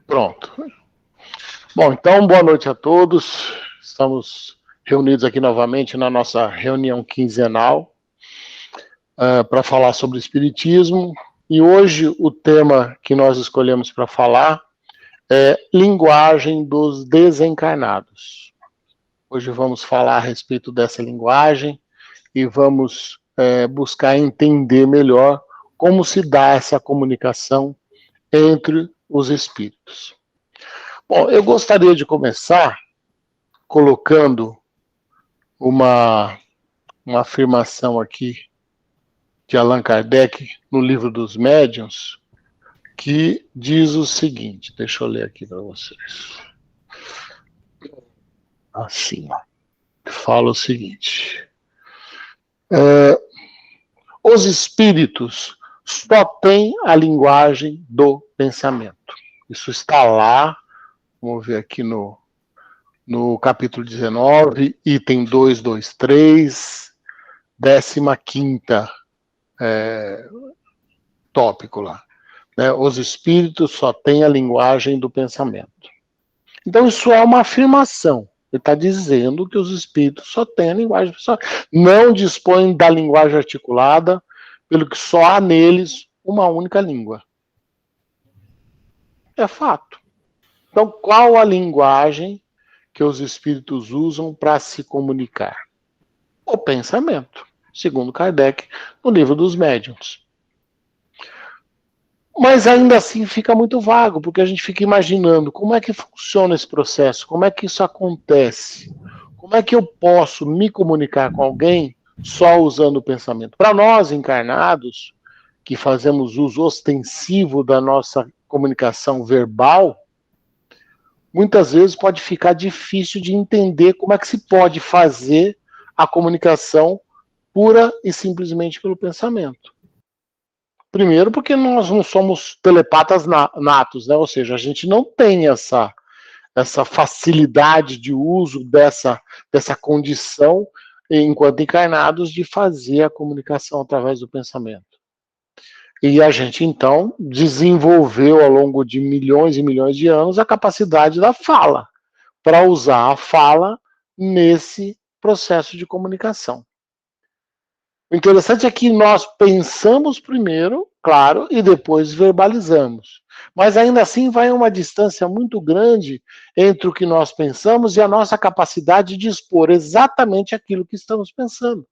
Pronto. Bom, então, boa noite a todos. Estamos reunidos aqui novamente na nossa reunião quinzenal para falar sobre o Espiritismo. E hoje o tema que nós escolhemos para falar é linguagem dos desencarnados. Hoje vamos falar a respeito dessa linguagem e vamos buscar entender melhor como se dá essa comunicação entre os espíritos. Bom, eu gostaria de começar colocando uma afirmação aqui de Allan Kardec no Livro dos Médiuns, que diz o seguinte, deixa eu ler aqui para vocês. Assim, ó, fala o seguinte: os espíritos só têm a linguagem do pensamento. Isso está lá, vamos ver aqui no capítulo 19, item 223, 15ª tópico lá. Né? Os espíritos só têm a linguagem do pensamento. Então isso é uma afirmação. Ele está dizendo que os espíritos só têm a linguagem do pensamento. Não dispõem da linguagem articulada, pelo que só há neles uma única língua. É fato. Então qual a linguagem que os espíritos usam para se comunicar? O pensamento, segundo Kardec, no Livro dos Médiuns. Mas ainda assim fica muito vago, porque a gente fica imaginando como é que funciona esse processo, como é que isso acontece, como é que eu posso me comunicar com alguém só usando o pensamento. Para nós encarnados, que fazemos uso ostensivo da nossa comunicação verbal, muitas vezes pode ficar difícil de entender como é que se pode fazer a comunicação pura e simplesmente pelo pensamento. Primeiro porque nós não somos telepatas natos, né? Ou seja, a gente não tem essa facilidade de uso dessa condição enquanto encarnados de fazer a comunicação através do pensamento. E a gente, então, desenvolveu ao longo de milhões e milhões de anos a capacidade da fala, para usar a fala nesse processo de comunicação. O interessante é que nós pensamos primeiro, claro, e depois verbalizamos. Mas ainda assim vai uma distância muito grande entre o que nós pensamos e a nossa capacidade de expor exatamente aquilo que estamos pensando.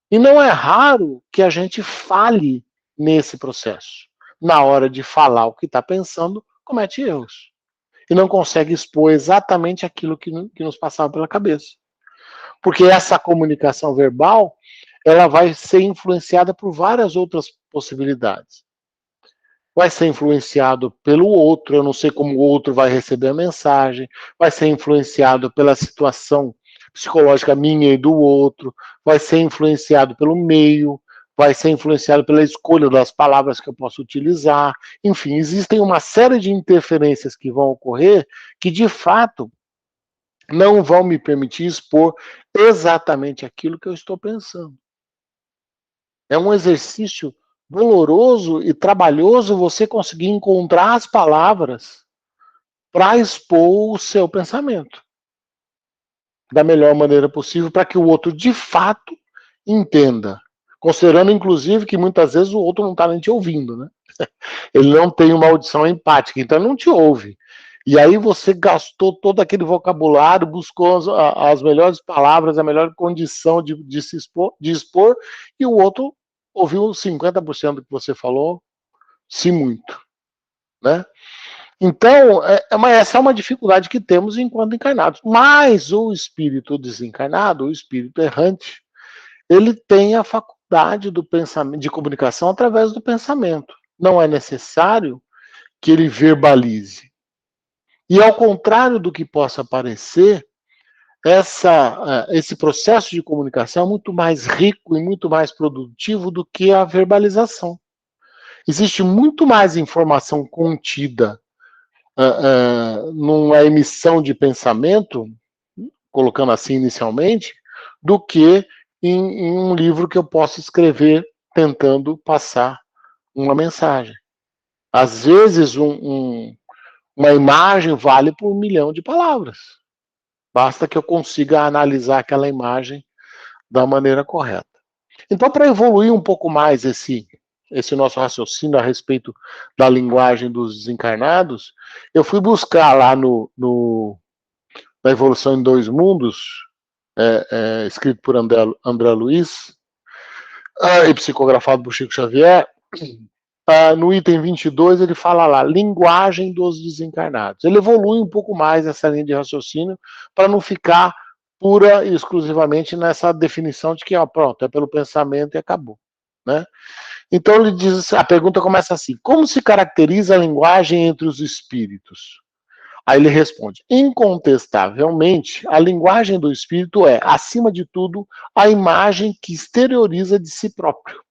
E não é raro que a gente fale nesse processo. Na hora de falar o que está pensando, comete erros. E não consegue expor exatamente aquilo que nos passava pela cabeça. Porque essa comunicação verbal, ela vai ser influenciada por várias outras possibilidades. Vai ser influenciado pelo outro, eu não sei como o outro vai receber a mensagem, vai ser influenciado pela situação psicológica minha e do outro, vai ser influenciado pelo meio, vai ser influenciado pela escolha das palavras que eu posso utilizar. Enfim, existem uma série de interferências que vão ocorrer que, de fato, não vão me permitir expor exatamente aquilo que eu estou pensando. É um exercício doloroso e trabalhoso você conseguir encontrar as palavras para expor o seu pensamento da melhor maneira possível, para que o outro de fato entenda. Considerando, inclusive, que muitas vezes o outro não está nem te ouvindo, né? Ele não tem uma audição empática, então ele não te ouve. E aí você gastou todo aquele vocabulário, buscou as melhores palavras, a melhor condição de expor, e o outro ouviu 50% do que você falou, se muito. Né? Então, essa é uma dificuldade que temos enquanto encarnados. Mas o espírito desencarnado, o espírito errante, ele tem a faculdade do pensamento, de comunicação através do pensamento. Não é necessário que ele verbalize. E ao contrário do que possa parecer, esse processo de comunicação é muito mais rico e muito mais produtivo do que a verbalização. Existe muito mais informação contida numa emissão de pensamento, colocando assim inicialmente, do que em um livro que eu posso escrever tentando passar uma mensagem. Às vezes, Uma imagem vale por 1.000.000 de palavras. Basta que eu consiga analisar aquela imagem da maneira correta. Então, para evoluir um pouco mais esse nosso raciocínio a respeito da linguagem dos desencarnados, eu fui buscar lá na Evolução em Dois Mundos, escrito por André Luiz, e psicografado por Chico Xavier. No item 22 ele fala lá, linguagem dos desencarnados. Ele evolui um pouco mais essa linha de raciocínio para não ficar pura e exclusivamente nessa definição de que, pronto, é pelo pensamento e acabou, né? Então ele diz, a pergunta começa assim, como se caracteriza a linguagem entre os espíritos? Aí ele responde, incontestavelmente, a linguagem do espírito é, acima de tudo, a imagem que exterioriza de si próprio.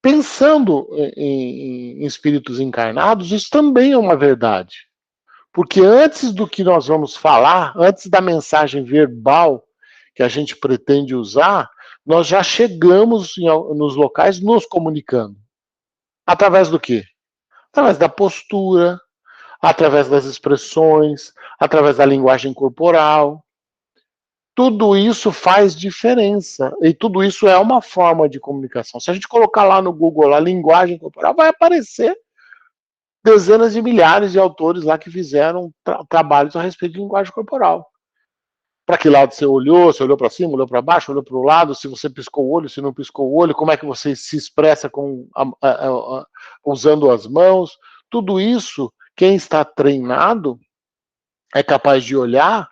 Pensando em espíritos encarnados, isso também é uma verdade. Porque antes do que nós vamos falar, antes da mensagem verbal que a gente pretende usar, nós já chegamos nos locais nos comunicando. Através do quê? Através da postura, através das expressões, através da linguagem corporal. Tudo isso faz diferença. E tudo isso é uma forma de comunicação. Se a gente colocar lá no Google a linguagem corporal, vai aparecer dezenas de milhares de autores lá que fizeram trabalhos a respeito de linguagem corporal. Para que lado você olhou para cima, olhou para baixo, olhou para o lado, se você piscou o olho, se não piscou o olho, como é que você se expressa usando as mãos. Tudo isso, quem está treinado é capaz de olhar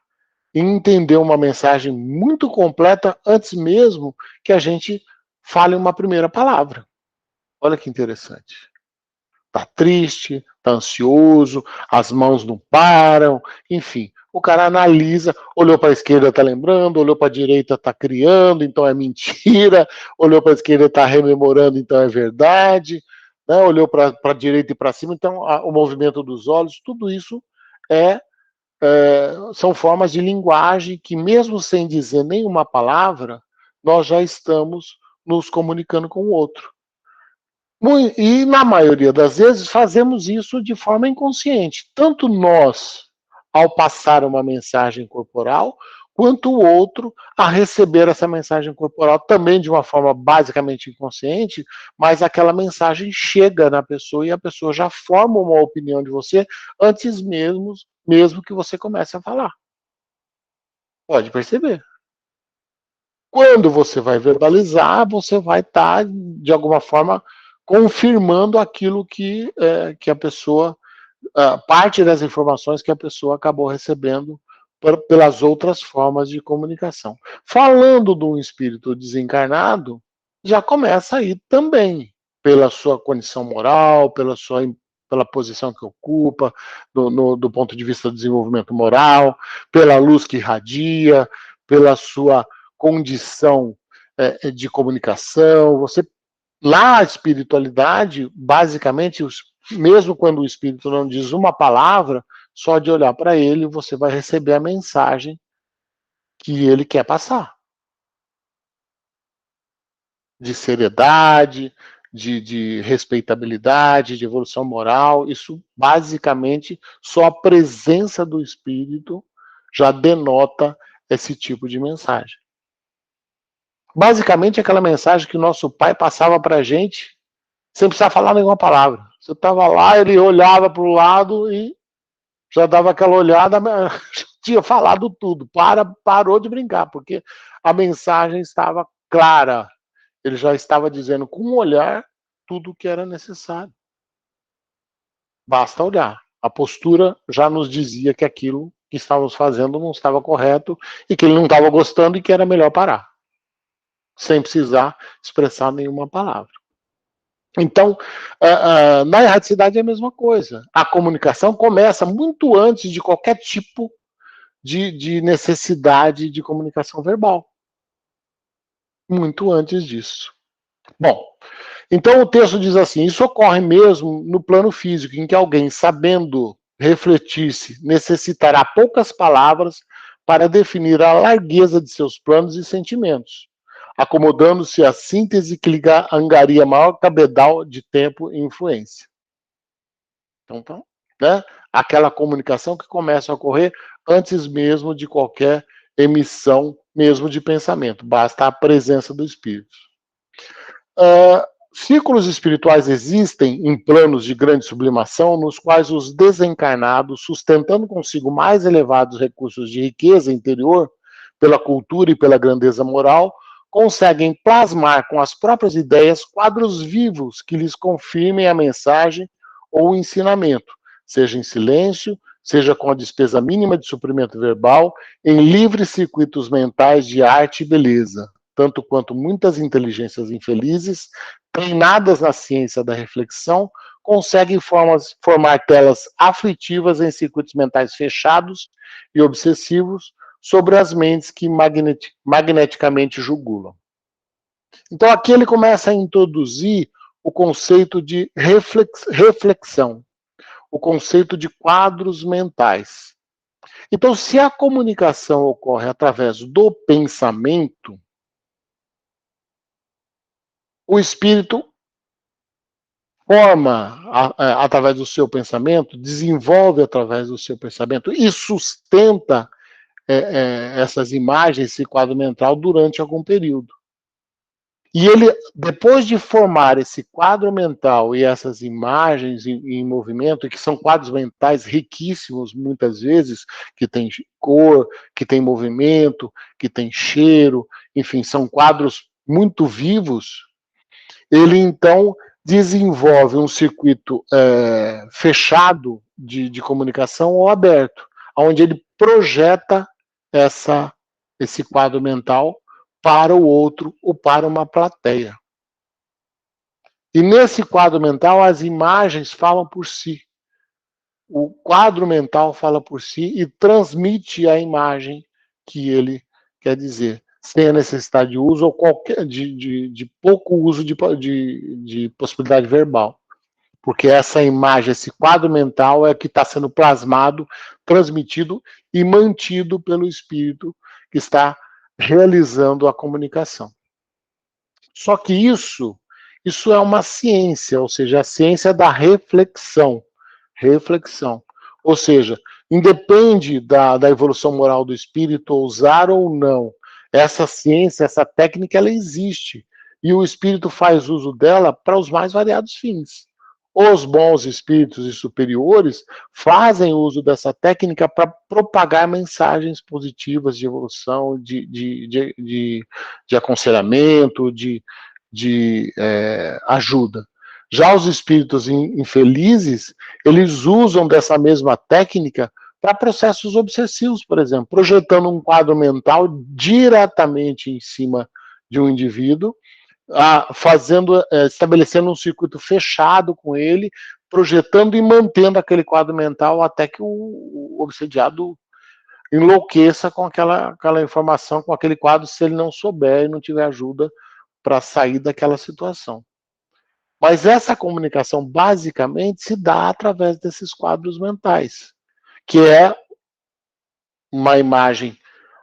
e entender uma mensagem muito completa antes mesmo que a gente fale uma primeira palavra. Olha que interessante. Tá triste, tá ansioso, as mãos não param, enfim. O cara analisa, olhou para a esquerda, tá lembrando, olhou para a direita, tá criando, então é mentira, olhou para a esquerda, tá rememorando, então é verdade, né? Olhou para a direita e para cima, então o movimento dos olhos, tudo isso são formas de linguagem que, mesmo sem dizer nenhuma palavra, nós já estamos nos comunicando com o outro. E, na maioria das vezes, fazemos isso de forma inconsciente. Tanto nós, ao passar uma mensagem corporal, quanto o outro a receber essa mensagem corporal, também de uma forma basicamente inconsciente, mas aquela mensagem chega na pessoa e a pessoa já forma uma opinião de você antes mesmo que você comece a falar. Pode perceber. Quando você vai verbalizar, você vai estar, de alguma forma, confirmando aquilo que a pessoa, parte das informações que a pessoa acabou recebendo pelas outras formas de comunicação. Falando de um espírito desencarnado, já começa aí também, pela sua condição moral, pela posição que ocupa, do ponto de vista do desenvolvimento moral, pela luz que irradia, pela sua condição de comunicação. Lá a espiritualidade, basicamente, mesmo quando o espírito não diz uma palavra, só de olhar para ele, você vai receber a mensagem que ele quer passar. De seriedade, de respeitabilidade, de evolução moral. Isso, basicamente, só a presença do espírito já denota esse tipo de mensagem. Basicamente, aquela mensagem que o nosso pai passava para a gente, sem precisar falar nenhuma palavra. Você estava lá, ele olhava para o lado e já dava aquela olhada, tinha falado tudo. Parou de brincar, porque a mensagem estava clara. Ele já estava dizendo com um olhar tudo o que era necessário. Basta olhar. A postura já nos dizia que aquilo que estávamos fazendo não estava correto e que ele não estava gostando e que era melhor parar, sem precisar expressar nenhuma palavra. Então, na erraticidade é a mesma coisa. A comunicação começa muito antes de qualquer tipo de necessidade de comunicação verbal. Muito antes disso. Bom, então o texto diz assim, isso ocorre mesmo no plano físico, em que alguém, sabendo refletir-se, necessitará poucas palavras para definir a largueza de seus planos e sentimentos, acomodando-se à síntese que lhe angaria maior cabedal de tempo e influência. Então, né, aquela comunicação que começa a ocorrer antes mesmo de qualquer emissão, mesmo de pensamento, basta a presença do espírito. Círculos espirituais existem em planos de grande sublimação, nos quais os desencarnados, sustentando consigo mais elevados recursos de riqueza interior, pela cultura e pela grandeza moral, conseguem plasmar com as próprias ideias quadros vivos que lhes confirmem a mensagem ou o ensinamento, seja em silêncio, seja com a despesa mínima de suprimento verbal, em livres circuitos mentais de arte e beleza, tanto quanto muitas inteligências infelizes, treinadas na ciência da reflexão, conseguem formar telas aflitivas em circuitos mentais fechados e obsessivos sobre as mentes que magneticamente jugulam. Então aqui ele começa a introduzir o conceito de reflexão, o conceito de quadros mentais. Então, se a comunicação ocorre através do pensamento, o espírito forma através do seu pensamento, desenvolve através do seu pensamento e sustenta essas imagens, esse quadro mental, durante algum período. E ele, depois de formar esse quadro mental e essas imagens em movimento, e que são quadros mentais riquíssimos, muitas vezes, que tem cor, que tem movimento, que tem cheiro, enfim, são quadros muito vivos, ele então desenvolve um circuito fechado de comunicação ou aberto, onde ele projeta esse quadro mental para o outro ou para uma plateia. E nesse quadro mental, as imagens falam por si. O quadro mental fala por si e transmite a imagem que ele quer dizer, sem a necessidade de uso ou de pouco uso de possibilidade verbal. Porque essa imagem, esse quadro mental é que está sendo plasmado, transmitido e mantido pelo espírito que está realizando a comunicação. Só que isso é uma ciência, ou seja, a ciência da reflexão. Reflexão. Ou seja, independe da evolução moral do espírito, usar ou não, essa ciência, essa técnica, ela existe. E o espírito faz uso dela para os mais variados fins. Os bons espíritos e superiores fazem uso dessa técnica para propagar mensagens positivas de evolução, de aconselhamento, de ajuda. Já os espíritos infelizes, eles usam dessa mesma técnica para processos obsessivos, por exemplo, projetando um quadro mental diretamente em cima de um indivíduo, estabelecendo um circuito fechado com ele, projetando e mantendo aquele quadro mental até que o obsediado enlouqueça com aquela informação, com aquele quadro, se ele não souber e não tiver ajuda para sair daquela situação. Mas essa comunicação, basicamente, se dá através desses quadros mentais, que é uma imagem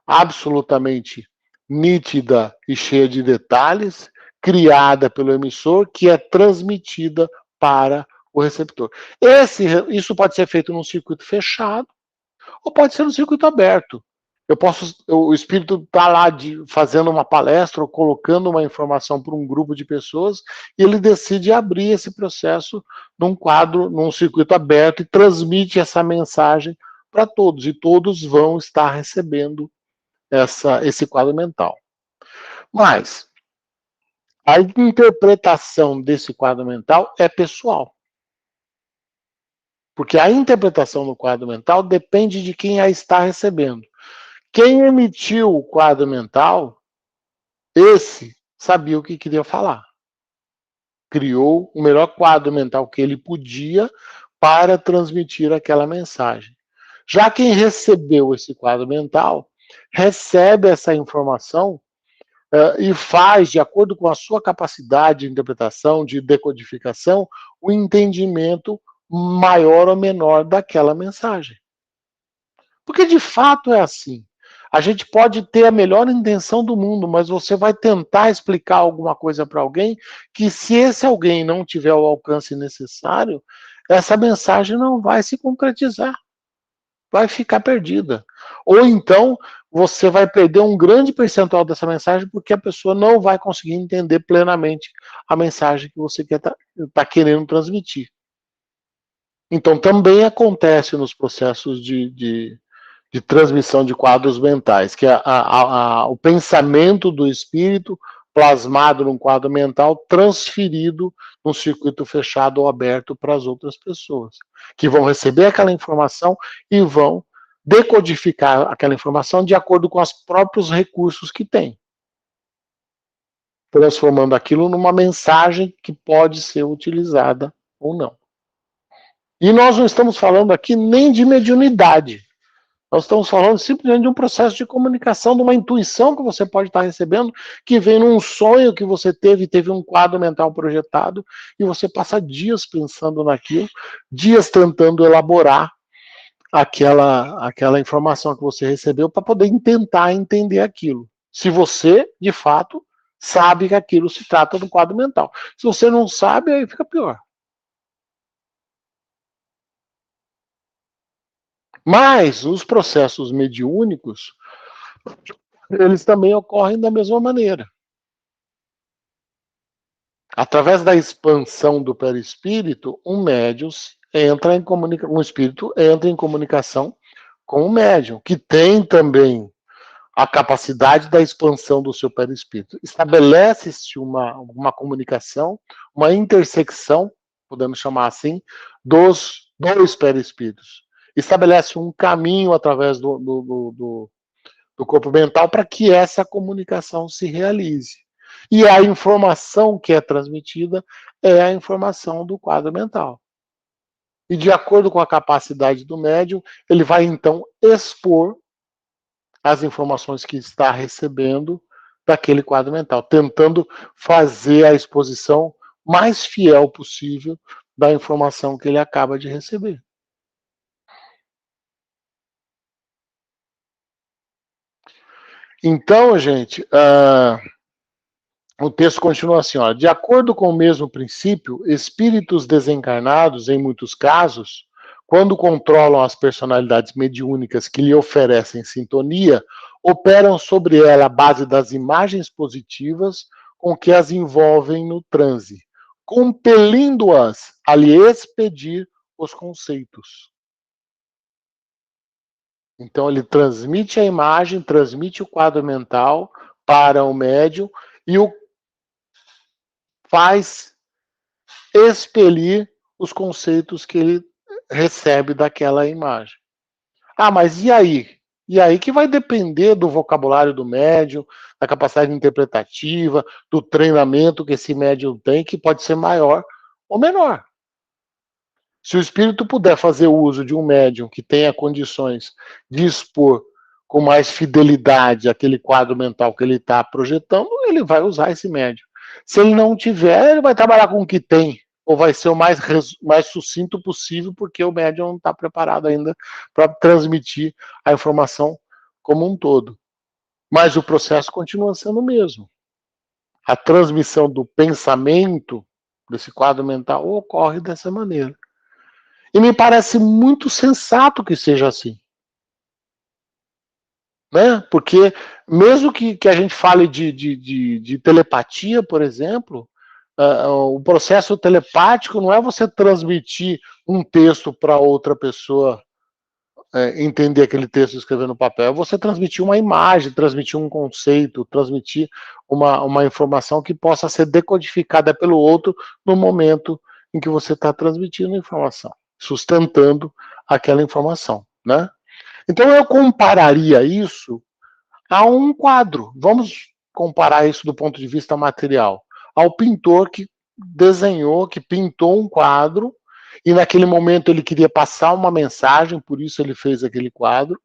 absolutamente nítida e cheia de detalhes, criada pelo emissor, que é transmitida para o receptor. Isso pode ser feito num circuito fechado, ou pode ser num circuito aberto. O espírito está lá fazendo uma palestra ou colocando uma informação para um grupo de pessoas e ele decide abrir esse processo num quadro, num circuito aberto e transmite essa mensagem para todos. E todos vão estar recebendo esse quadro mental. Mas a interpretação desse quadro mental é pessoal. Porque a interpretação do quadro mental depende de quem a está recebendo. Quem emitiu o quadro mental, esse sabia o que queria falar. Criou o melhor quadro mental que ele podia para transmitir aquela mensagem. Já quem recebeu esse quadro mental, recebe essa informação e faz, de acordo com a sua capacidade de interpretação, de decodificação, o entendimento maior ou menor daquela mensagem. Porque de fato é assim. A gente pode ter a melhor intenção do mundo, mas você vai tentar explicar alguma coisa para alguém que, se esse alguém não tiver o alcance necessário, essa mensagem não vai se concretizar, vai ficar perdida. Ou então, você vai perder um grande percentual dessa mensagem porque a pessoa não vai conseguir entender plenamente a mensagem que você tá querendo transmitir. Então, também acontece nos processos de transmissão de quadros mentais, que é o pensamento do espírito plasmado num quadro mental, transferido num circuito fechado ou aberto para as outras pessoas, que vão receber aquela informação e vão decodificar aquela informação de acordo com os próprios recursos que tem, transformando aquilo numa mensagem que pode ser utilizada ou não. E nós não estamos falando aqui nem de mediunidade. Nós estamos falando simplesmente de um processo de comunicação, de uma intuição que você pode estar recebendo, que vem num sonho que você teve um quadro mental projetado, e você passa dias pensando naquilo, dias tentando elaborar aquela informação que você recebeu para poder tentar entender aquilo. Se você, de fato, sabe que aquilo se trata do quadro mental. Se você não sabe, aí fica pior. Mas os processos mediúnicos, eles também ocorrem da mesma maneira. Através da expansão do perispírito, um médium entra em um espírito entra em comunicação com o médium, que tem também a capacidade da expansão do seu perispírito. Estabelece-se uma comunicação, uma intersecção, podemos chamar assim, dos dois perispíritos. Estabelece um caminho através do corpo mental para que essa comunicação se realize. E a informação que é transmitida é a informação do quadro mental. E de acordo com a capacidade do médium, ele vai então expor as informações que está recebendo daquele quadro mental, tentando fazer a exposição mais fiel possível da informação que ele acaba de receber. Então, gente, o texto continua assim, ó, de acordo com o mesmo princípio, espíritos desencarnados, em muitos casos, quando controlam as personalidades mediúnicas que lhe oferecem sintonia, operam sobre ela a base das imagens positivas com que as envolvem no transe, compelindo-as a lhe expedir os conceitos. Então ele transmite a imagem, transmite o quadro mental para o médium e o faz expelir os conceitos que ele recebe daquela imagem. Ah, mas e aí? E aí que vai depender do vocabulário do médium, da capacidade interpretativa, do treinamento que esse médium tem, que pode ser maior ou menor. Se o espírito puder fazer uso de um médium que tenha condições de expor com mais fidelidade aquele quadro mental que ele está projetando, ele vai usar esse médium. Se ele não tiver, ele vai trabalhar com o que tem, ou vai ser o mais sucinto possível, porque o médium não está preparado ainda para transmitir a informação como um todo. Mas o processo continua sendo o mesmo. A transmissão do pensamento desse quadro mental ocorre dessa maneira. E me parece muito sensato que seja assim. Né? Porque mesmo que a gente fale de telepatia, por exemplo, o processo telepático não é você transmitir um texto para outra pessoa entender aquele texto e escrever no papel, é você transmitir uma imagem, transmitir um conceito, transmitir uma informação que possa ser decodificada pelo outro no momento em que você está transmitindo a informação, sustentando aquela informação, né? Então eu compararia isso a um quadro. Vamos comparar isso do ponto de vista material. Ao pintor que desenhou, que pintou um quadro, e naquele momento ele queria passar uma mensagem, por isso ele fez aquele quadro.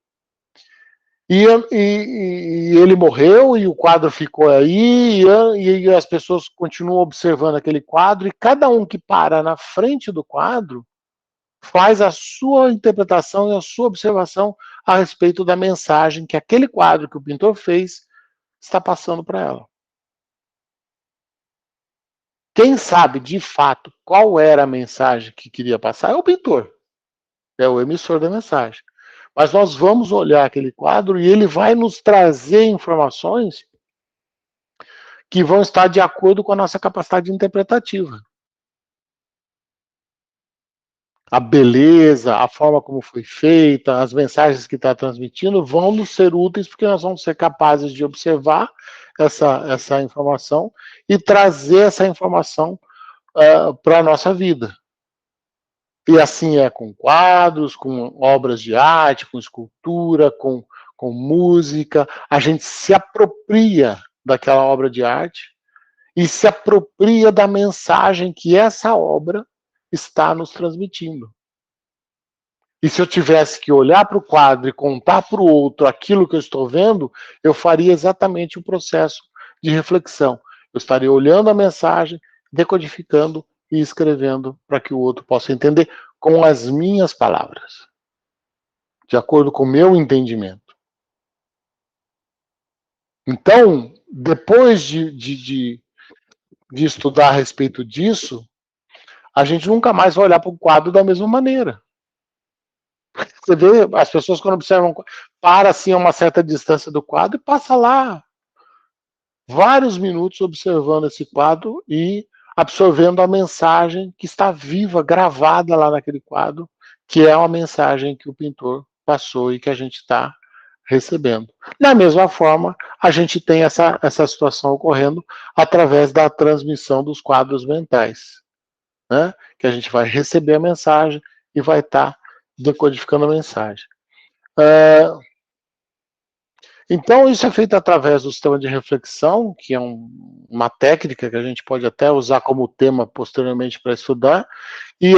E ele morreu, e o quadro ficou aí, e as pessoas continuam observando aquele quadro, e cada um que para na frente do quadro faz a sua interpretação e a sua observação a respeito da mensagem que aquele quadro que o pintor fez está passando para ela. Quem sabe, de fato, qual era a mensagem que queria passar é o pintor, é o emissor da mensagem. Mas nós vamos olhar aquele quadro e ele vai nos trazer informações que vão estar de acordo com a nossa capacidade interpretativa. A beleza, a forma como foi feita, as mensagens que está transmitindo vão nos ser úteis porque nós vamos ser capazes de observar essa informação e trazer essa informação para a nossa vida. E assim é com quadros, com obras de arte, com escultura, com música. A gente se apropria daquela obra de arte e se apropria da mensagem que essa obra está nos transmitindo. E se eu tivesse que olhar para o quadro e contar para o outro aquilo que eu estou vendo, eu faria exatamente o processo de reflexão. Eu estaria olhando a mensagem, decodificando e escrevendo para que o outro possa entender com as minhas palavras, de acordo com o meu entendimento. Então, depois de estudar a respeito disso, a gente nunca mais vai olhar para o quadro da mesma maneira. Você vê, as pessoas quando observam, para assim a uma certa distância do quadro e passa lá vários minutos observando esse quadro e absorvendo a mensagem que está viva, gravada lá naquele quadro, que é uma mensagem que o pintor passou e que a gente está recebendo. Da mesma forma, a gente tem essa situação ocorrendo através da transmissão dos quadros mentais, né? Que a gente vai receber a mensagem e vai estar decodificando a mensagem. Então, isso é feito através do sistema de reflexão, que é uma técnica que a gente pode até usar como tema posteriormente para estudar, e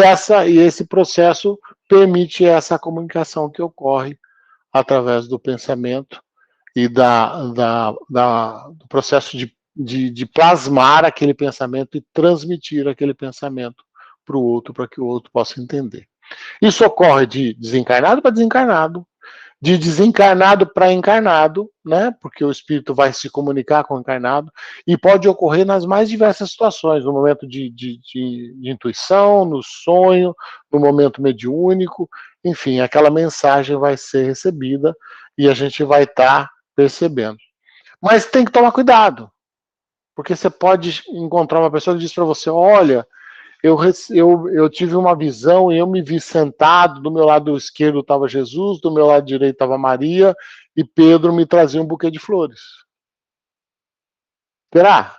esse processo permite essa comunicação que ocorre através do pensamento e do processo de plasmar aquele pensamento e transmitir aquele pensamento para o outro, para que o outro possa entender. Isso ocorre de desencarnado para desencarnado, de desencarnado para encarnado, né? Porque o espírito vai se comunicar com o encarnado, e pode ocorrer nas mais diversas situações, no momento de intuição, no sonho, no momento mediúnico, enfim, aquela mensagem vai ser recebida e a gente vai estar percebendo. Mas tem que tomar cuidado, porque você pode encontrar uma pessoa que diz para você: olha, eu tive uma visão e eu me vi sentado, do meu lado esquerdo estava Jesus, do meu lado direito estava Maria, e Pedro me trazia um buquê de flores. Será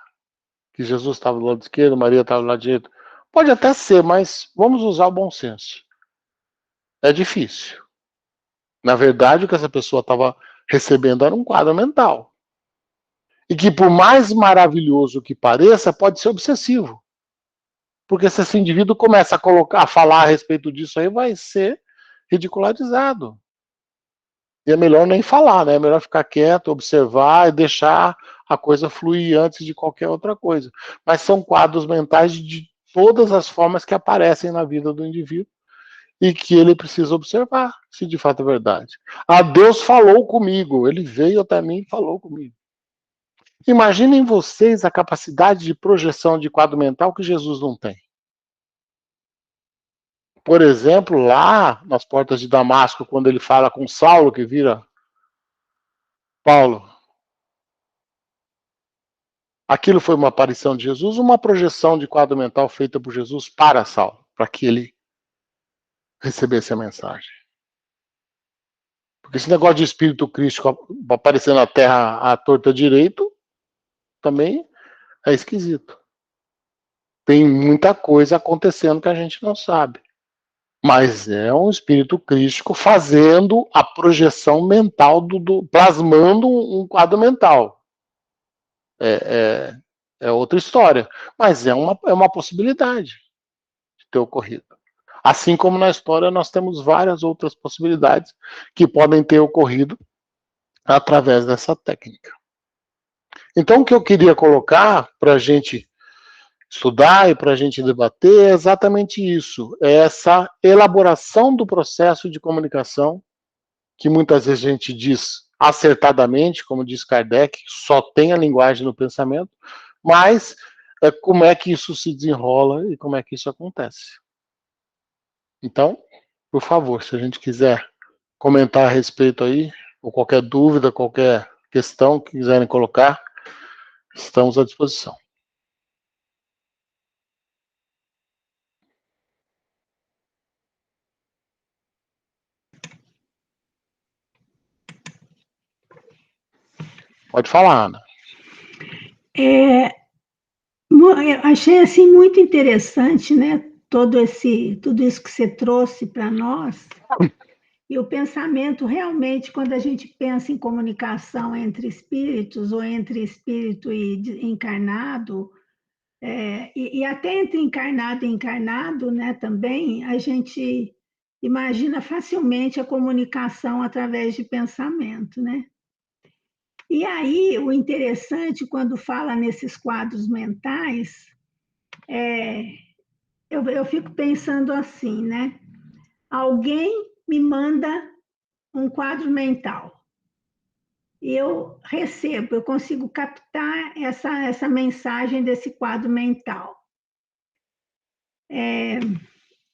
que Jesus estava do lado esquerdo, Maria estava do lado direito? Pode até ser, mas vamos usar o bom senso. É difícil. Na verdade, o que essa pessoa estava recebendo era um quadro mental. E que, por mais maravilhoso que pareça, pode ser obsessivo. Porque se esse indivíduo começa a falar a respeito disso aí, vai ser ridicularizado. E é melhor nem falar, né? É melhor ficar quieto, observar e deixar a coisa fluir antes de qualquer outra coisa. Mas são quadros mentais de todas as formas que aparecem na vida do indivíduo e que ele precisa observar, se de fato é verdade. Ah, Deus falou comigo, ele veio até mim e falou comigo. Imaginem vocês a capacidade de projeção de quadro mental que Jesus não tem. Por exemplo, lá nas portas de Damasco, quando ele fala com Saulo, que vira Paulo, aquilo foi uma aparição de Jesus, uma projeção de quadro mental feita por Jesus para Saulo, para que ele recebesse a mensagem. Porque esse negócio de espírito crístico aparecer na Terra à torta direito, também é esquisito. Tem muita coisa acontecendo que a gente não sabe. Mas é um espírito crístico fazendo a projeção mental, plasmando um quadro mental. É outra história. Mas é uma possibilidade de ter ocorrido. Assim como na história nós temos várias outras possibilidades que podem ter ocorrido através dessa técnica. Então, o que eu queria colocar para a gente estudar e para a gente debater é exatamente isso, é essa elaboração do processo de comunicação, que muitas vezes a gente diz acertadamente, como diz Kardec, só tem a linguagem no pensamento, mas é como é que isso se desenrola e como é que isso acontece. Então, por favor, se a gente quiser comentar a respeito aí, ou qualquer dúvida, qualquer questão que quiserem colocar, estamos à disposição. Pode falar, Ana. Eu achei assim muito interessante, né? Tudo isso que você trouxe para nós. E o pensamento, realmente, quando a gente pensa em comunicação entre espíritos, ou entre espírito e encarnado, e até entre encarnado e encarnado, né, também, a gente imagina facilmente a comunicação através de pensamento, né? E aí, o interessante, quando fala nesses quadros mentais, eu fico pensando assim, né? Alguém me manda um quadro mental. Eu recebo, eu consigo captar essa mensagem desse quadro mental.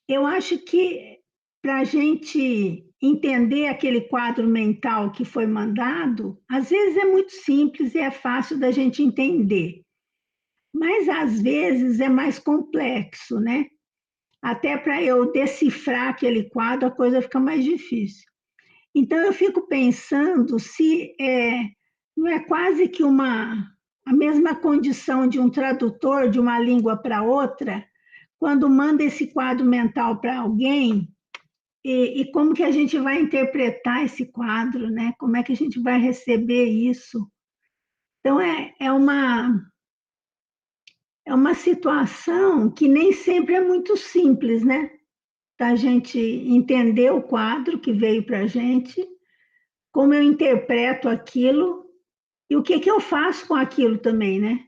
Eu acho que para a gente entender aquele quadro mental que foi mandado, às vezes é muito simples e é fácil da gente entender, mas às vezes é mais complexo, né? Até para eu decifrar aquele quadro, a coisa fica mais difícil. Então, eu fico pensando se não é quase que a mesma condição de um tradutor de uma língua para outra, quando manda esse quadro mental para alguém, e como que a gente vai interpretar esse quadro, né? Como é que a gente vai receber isso? Então, é uma situação que nem sempre é muito simples, né? Da gente entender o quadro que veio para a gente, como eu interpreto aquilo e o que eu faço com aquilo também, né?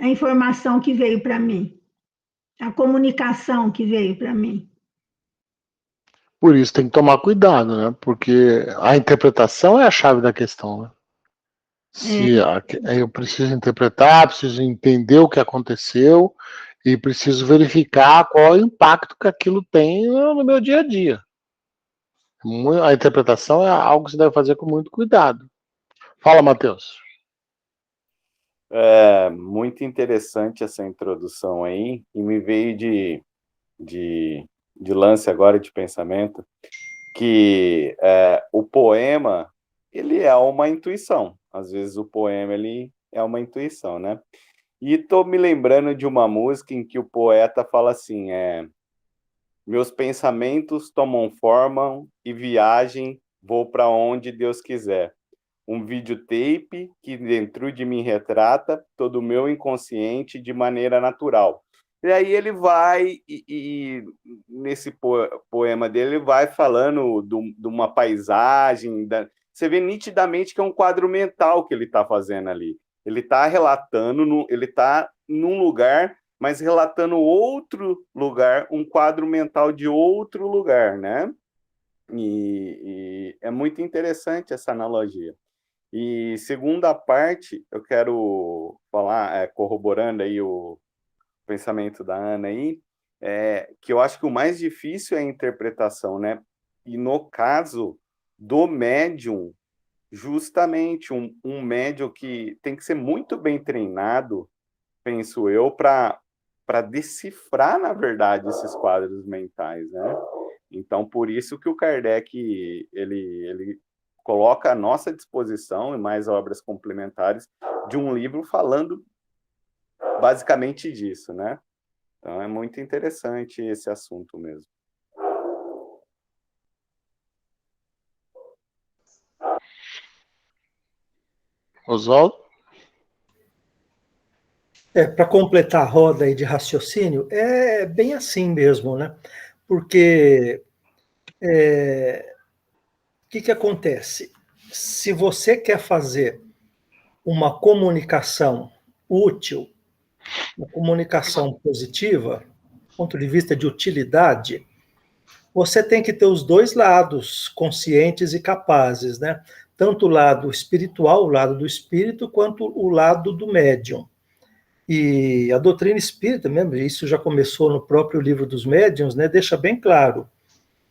A informação que veio para mim, a comunicação que veio para mim. Por isso tem que tomar cuidado, né? Porque a interpretação é a chave da questão, né? Se eu preciso interpretar, preciso entender o que aconteceu e preciso verificar qual é o impacto que aquilo tem no meu dia a dia. A interpretação é algo que você deve fazer com muito cuidado. Fala, Matheus. Muito interessante essa introdução aí, e me veio de lance agora de pensamento, que o poema, ele é uma intuição. Às vezes o poema, ele é uma intuição, né? E estou me lembrando de uma música em que o poeta fala assim, meus pensamentos tomam forma e viagem, vou para onde Deus quiser. Um videotape que dentro de mim retrata todo o meu inconsciente de maneira natural. E aí ele vai, e nesse poema dele, ele vai falando de uma paisagem, você vê nitidamente que é um quadro mental que ele está fazendo ali. Ele está relatando, ele está num lugar, mas relatando outro lugar, um quadro mental de outro lugar, né? E é muito interessante essa analogia. E segunda parte, eu quero falar, corroborando aí o pensamento da Ana aí, que eu acho que o mais difícil é a interpretação, né? E no caso do médium, justamente um médium que tem que ser muito bem treinado, penso eu, para decifrar, na verdade, esses quadros mentais, né? Então, por isso que o Kardec, ele coloca à nossa disposição, e mais obras complementares, de um livro falando basicamente disso, né? Então, é muito interessante esse assunto mesmo. Oswaldo? Para completar a roda aí de raciocínio, é bem assim mesmo, né? Porque o que acontece? Se você quer fazer uma comunicação útil, uma comunicação positiva, do ponto de vista de utilidade, você tem que ter os dois lados conscientes e capazes, né? tanto o lado espiritual, o lado do espírito, quanto o lado do médium. E a doutrina espírita, mesmo, isso já começou no próprio livro dos médiuns, né, deixa bem claro.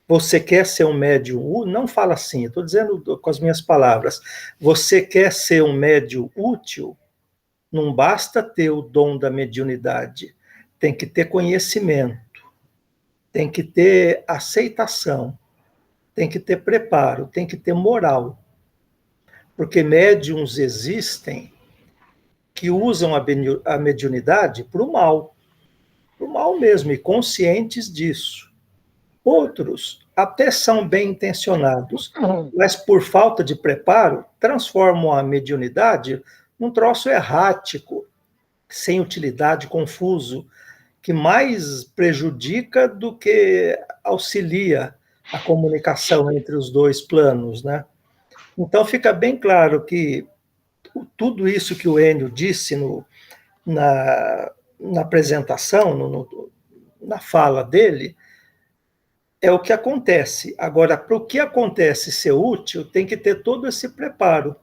Você quer ser um médium? Não fala assim, estou dizendo com as minhas palavras. Você quer ser um médium útil? Não basta ter o dom da mediunidade. Tem que ter conhecimento, tem que ter aceitação, tem que ter preparo, tem que ter moral. Porque médiums existem que usam a mediunidade para o mal mesmo, e conscientes disso. Outros até são bem intencionados, mas por falta de preparo, transformam a mediunidade num troço errático, sem utilidade, confuso, que mais prejudica do que auxilia a comunicação entre os dois planos, né? Então fica bem claro que tudo isso que o Enio disse na apresentação, na fala dele, é o que acontece. Agora, para o que acontece ser útil, tem que ter todo esse preparo,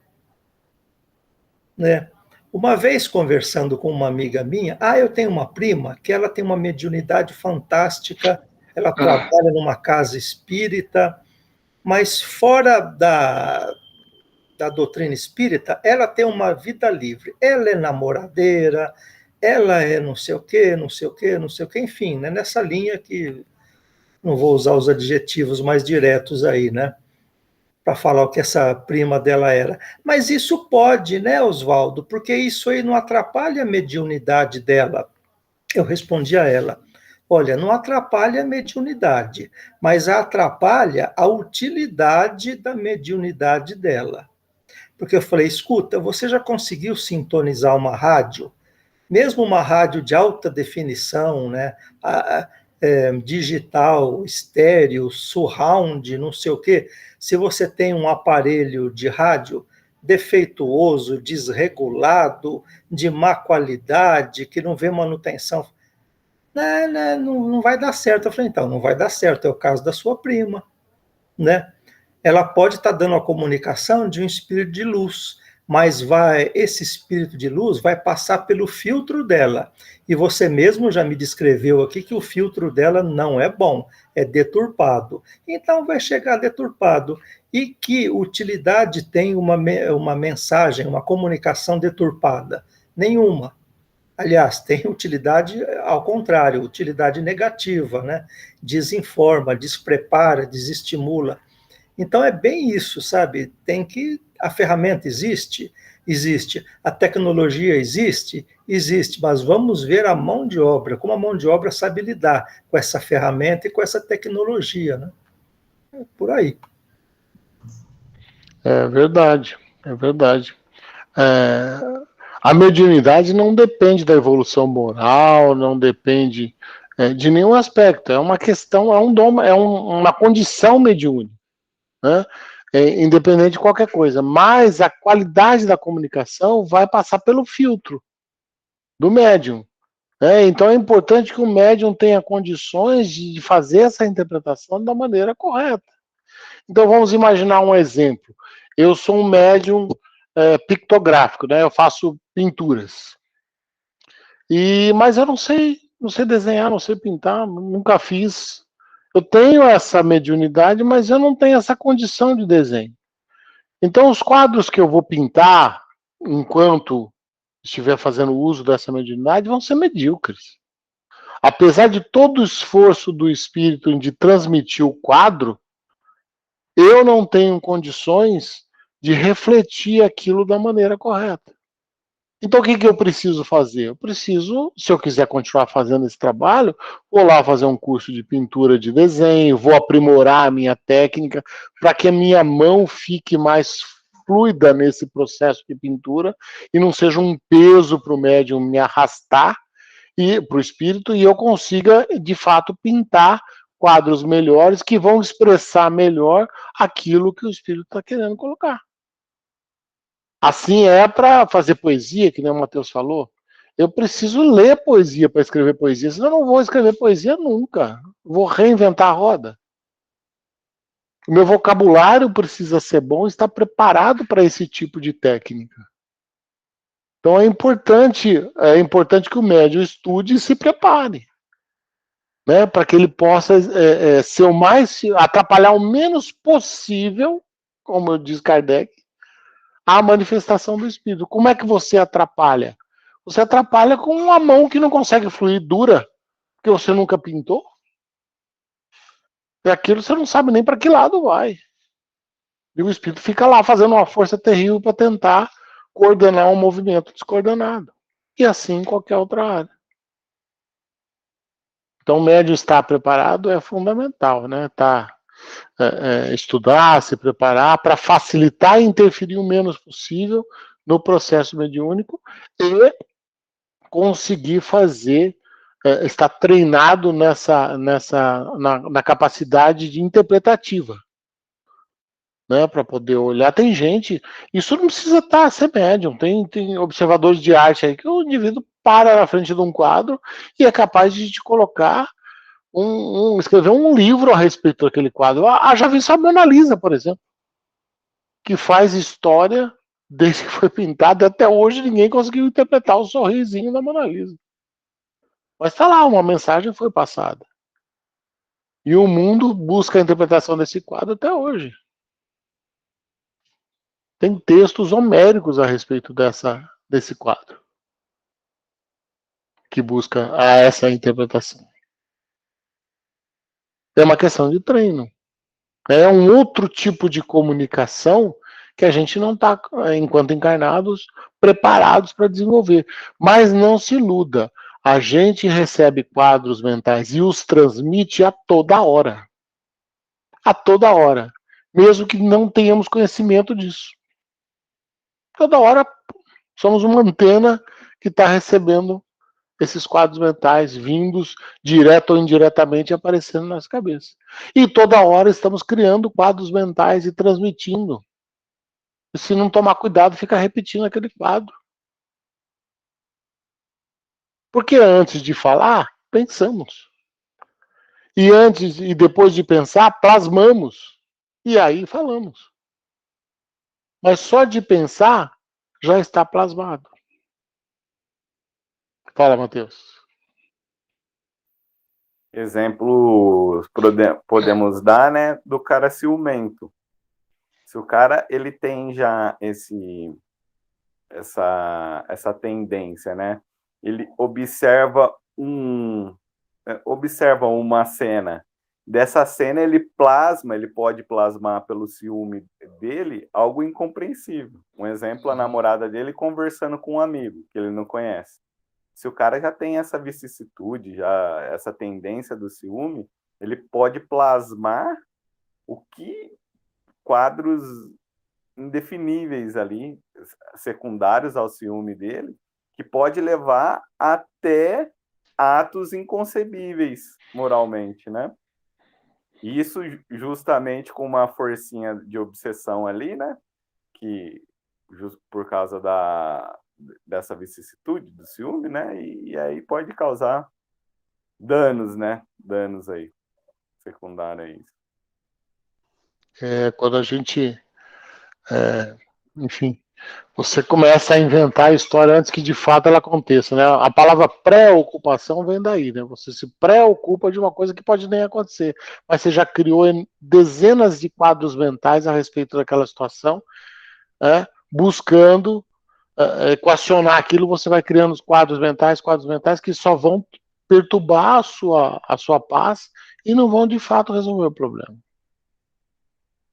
né? Uma vez conversando com uma amiga minha, eu tenho uma prima que ela tem uma mediunidade fantástica, ela trabalha numa casa espírita, mas fora da doutrina espírita, ela tem uma vida livre. Ela é namoradeira, ela é não sei o quê, não sei o quê, não sei o quê, enfim, né? Nessa linha que não vou usar os adjetivos mais diretos aí, né? Para falar o que essa prima dela era. Mas isso pode, né, Oswaldo? Porque isso aí não atrapalha a mediunidade dela. Eu respondi a ela: olha, não atrapalha a mediunidade, mas atrapalha a utilidade da mediunidade dela. Porque eu falei: escuta, você já conseguiu sintonizar uma rádio? Mesmo uma rádio de alta definição, né? Digital, estéreo, surround, não sei o quê. Se você tem um aparelho de rádio defeituoso, desregulado, de má qualidade, que não vê manutenção, não vai dar certo. Eu falei: então, não vai dar certo, é o caso da sua prima, né? Ela pode estar dando a comunicação de um espírito de luz, mas esse espírito de luz vai passar pelo filtro dela. E você mesmo já me descreveu aqui que o filtro dela não é bom, é deturpado. Então vai chegar deturpado. E que utilidade tem uma mensagem, uma comunicação deturpada? Nenhuma. Aliás, tem utilidade ao contrário, utilidade negativa, né? Desinforma, desprepara, desestimula. Então é bem isso, sabe? A ferramenta existe, a tecnologia existe, mas vamos ver a mão de obra, como a mão de obra sabe lidar com essa ferramenta e com essa tecnologia, né? É por aí. É verdade, é verdade. A mediunidade não depende da evolução moral, não depende de nenhum aspecto. É uma questão, é um dom, uma condição mediúnica, né? Independente de qualquer coisa. Mas a qualidade da comunicação vai passar pelo filtro do médium. Então é importante que o médium tenha condições de fazer essa interpretação da maneira correta. Então vamos imaginar um exemplo. Eu sou um médium pictográfico, né? Eu faço pinturas. Mas eu não sei desenhar, não sei pintar, nunca fiz. Eu tenho essa mediunidade, mas eu não tenho essa condição de desenho. Então os quadros que eu vou pintar, enquanto estiver fazendo uso dessa mediunidade, vão ser medíocres. Apesar de todo o esforço do espírito de transmitir o quadro, eu não tenho condições de refletir aquilo da maneira correta. Então o que eu preciso fazer? Eu preciso, se eu quiser continuar fazendo esse trabalho, vou lá fazer um curso de pintura de desenho, vou aprimorar a minha técnica para que a minha mão fique mais fluida nesse processo de pintura e não seja um peso para o médium me arrastar e para o espírito, e eu consiga de fato pintar quadros melhores que vão expressar melhor aquilo que o espírito está querendo colocar. Assim é para fazer poesia, que nem o Matheus falou. Eu preciso ler poesia para escrever poesia, senão eu não vou escrever poesia nunca. Vou reinventar a roda. O meu vocabulário precisa ser bom, estar preparado para esse tipo de técnica. Então é importante que o médium estude e se prepare, né, para que ele possa ser o mais, atrapalhar o menos possível, como diz Kardec, a manifestação do espírito. Como é que você atrapalha? Você atrapalha com uma mão que não consegue fluir, dura, porque você nunca pintou. E aquilo você não sabe nem para que lado vai. E o espírito fica lá fazendo uma força terrível para tentar coordenar um movimento descoordenado. E assim em qualquer outra área. Então, o médium estar preparado é fundamental, né? Estudar, se preparar para facilitar e interferir o menos possível no processo mediúnico e conseguir estar treinado na capacidade de interpretativa, né, para poder olhar. Tem gente, isso não precisa ser médium, tem observadores de arte aí que o indivíduo para na frente de um quadro e é capaz de te colocar escrever um livro a respeito daquele quadro. Já vi isso a Mona Lisa, por exemplo, que faz história desde que foi pintada até hoje ninguém conseguiu interpretar o sorrisinho da Mona Lisa. Mas está lá, uma mensagem foi passada. E o mundo busca a interpretação desse quadro até hoje. Tem textos homéricos a respeito desse quadro, que busca essa interpretação. É uma questão de treino. É um outro tipo de comunicação que a gente não está, enquanto encarnados, preparados para desenvolver. Mas não se iluda. A gente recebe quadros mentais e os transmite a toda hora. A toda hora. Mesmo que não tenhamos conhecimento disso. Toda hora somos uma antena que está recebendo esses quadros mentais vindos, direto ou indiretamente, aparecendo na nossa cabeça. E toda hora estamos criando quadros mentais e transmitindo. E se não tomar cuidado, fica repetindo aquele quadro. Porque antes de falar, pensamos. E antes e depois de pensar, plasmamos. E aí falamos. Mas só de pensar, já está plasmado. Fala, Matheus. Exemplo podemos dar, né, do cara ciumento. Se o cara ele tem já essa tendência, né? Ele observa uma cena. Dessa cena ele pode plasmar pelo ciúme dele algo incompreensível. Um exemplo, a namorada dele conversando com um amigo que ele não conhece. Se o cara já tem essa vicissitude, já essa tendência do ciúme, ele pode plasmar quadros indefiníveis ali, secundários ao ciúme dele, que pode levar até atos inconcebíveis moralmente, né? E isso justamente com uma forcinha de obsessão ali, né? Que por causa dessa vicissitude do ciúme, né? E aí pode causar danos, né? Danos aí, secundário a isso. Quando a gente, enfim, você começa a inventar a história antes que de fato ela aconteça, né? A palavra preocupação vem daí, né? Você se preocupa de uma coisa que pode nem acontecer, mas você já criou dezenas de quadros mentais a respeito daquela situação, né? Buscando equacionar aquilo, você vai criando os quadros mentais que só vão perturbar a sua paz e não vão de fato resolver o problema.